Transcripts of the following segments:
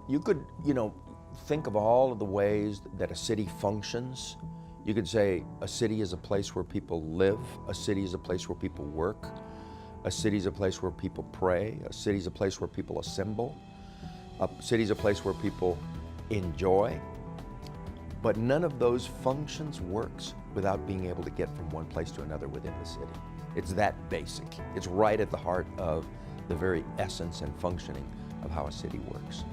You could, think of all of the ways that a city functions. You could say a city is a place where people live, a city is a place where people work, a city is a place where people pray, a city is a place where people assemble, a city is a place where people enjoy. But none of those functions works without being able to get from one place to another within the city. It's that basic. It's right at the heart of the very essence and functioning of how a city works.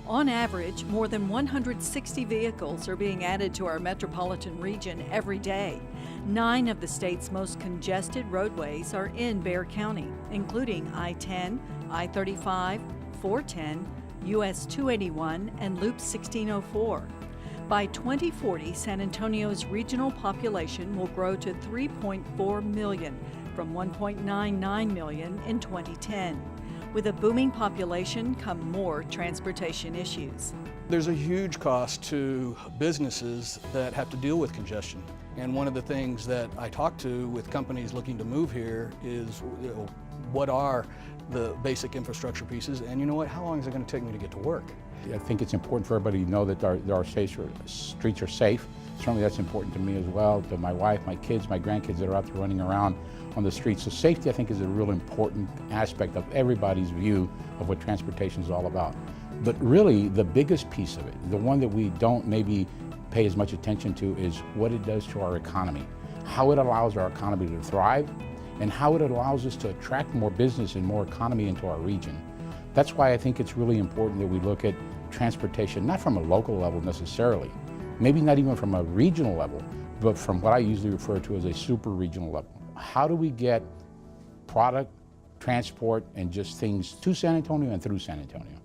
On average, more than 160 vehicles are being added to our metropolitan region every day. 9 of the state's most congested roadways are in Bexar County, including I-10, I-35, 410, US 281, and Loop 1604. By 2040, San Antonio's regional population will grow to 3.4 million from 1.99 million in 2010. With a booming population come more transportation issues. There's a huge cost to businesses that have to deal with congestion. And one of the things that I talk to with companies looking to move here is, what are the basic infrastructure pieces? And you know what, how long is it going to take me to get to work? I think it's important for everybody to know that our streets are safe. Certainly that's important to me as well, to my wife, my kids, my grandkids that are out there running around on the streets. So safety, I think, is a real important aspect of everybody's view of what transportation is all about. But really, the biggest piece of it, the one that we don't maybe pay as much attention to, is what it does to our economy, how it allows our economy to thrive, and how it allows us to attract more business and more economy into our region. That's why I think it's really important that we look at transportation, not from a local level necessarily, maybe not even from a regional level, but from what I usually refer to as a super regional level. How do we get product, transport, and just things to San Antonio and through San Antonio?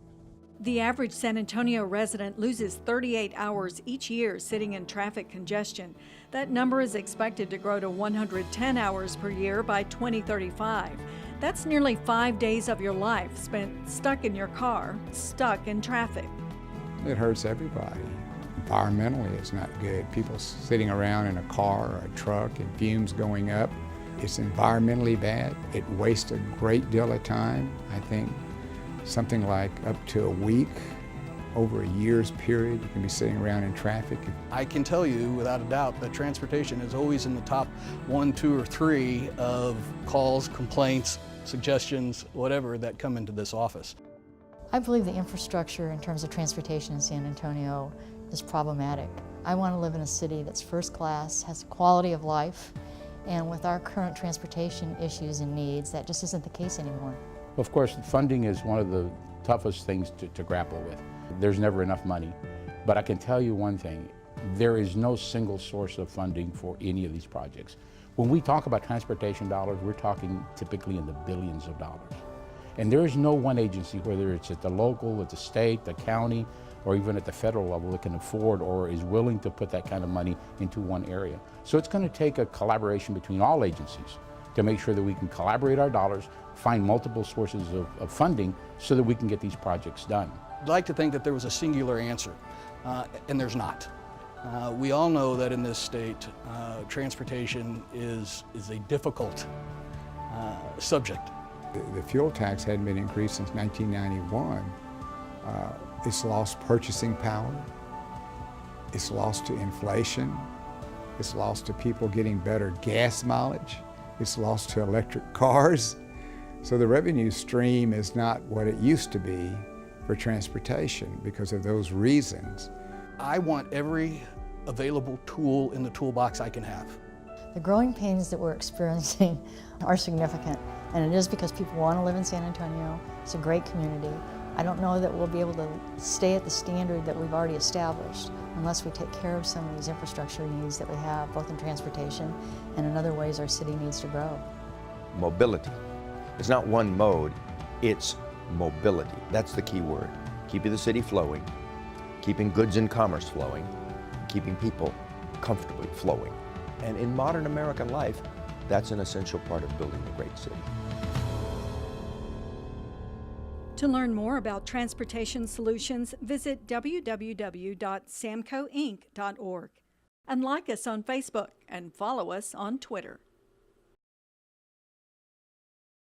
The average San Antonio resident loses 38 hours each year sitting in traffic congestion. That number is expected to grow to 110 hours per year by 2035. That's nearly 5 days of your life spent stuck in your car, stuck in traffic. It hurts everybody. Environmentally, it's not good. People sitting around in a car or a truck and fumes going up. It's environmentally bad. It wastes a great deal of time. I think something like up to a week, over a year's period, you can be sitting around in traffic. I can tell you without a doubt that transportation is always in the top 1, 2, or 3 of calls, complaints, suggestions, whatever, that come into this office. I believe the infrastructure in terms of transportation in San Antonio is problematic. I want to live in a city that's first class, has quality of life, and with our current transportation issues and needs, that just isn't the case anymore. Of course, funding is one of the toughest things to grapple with. There's never enough money. But I can tell you one thing, there is no single source of funding for any of these projects. When we talk about transportation dollars, we're talking typically in the billions of dollars. And there is no one agency, whether it's at the local, at the state, the county, or even at the federal level, that can afford or is willing to put that kind of money into one area. So it's going to take a collaboration between all agencies to make sure that we can collaborate our dollars, find multiple sources of funding so that we can get these projects done. I'd like to think that there was a singular answer, and there's not. We all know that in this state, transportation is a difficult subject. The fuel tax hadn't been increased since 1991. It's lost purchasing power. It's lost to inflation. It's lost to people getting better gas mileage. It's lost to electric cars. So the revenue stream is not what it used to be for transportation because of those reasons. I want every available tool in the toolbox I can have. The growing pains that we're experiencing are significant, and it is because people want to live in San Antonio. It's a great community. I don't know that we'll be able to stay at the standard that we've already established unless we take care of some of these infrastructure needs that we have, both in transportation and in other ways our city needs to grow. Mobility. It's not one mode, it's mobility. That's the key word. Keeping the city flowing, keeping goods and commerce flowing, keeping people comfortably flowing. And in modern American life, that's an essential part of building a great city. To learn more about transportation solutions, visit www.samcoinc.org and like us on Facebook and follow us on Twitter.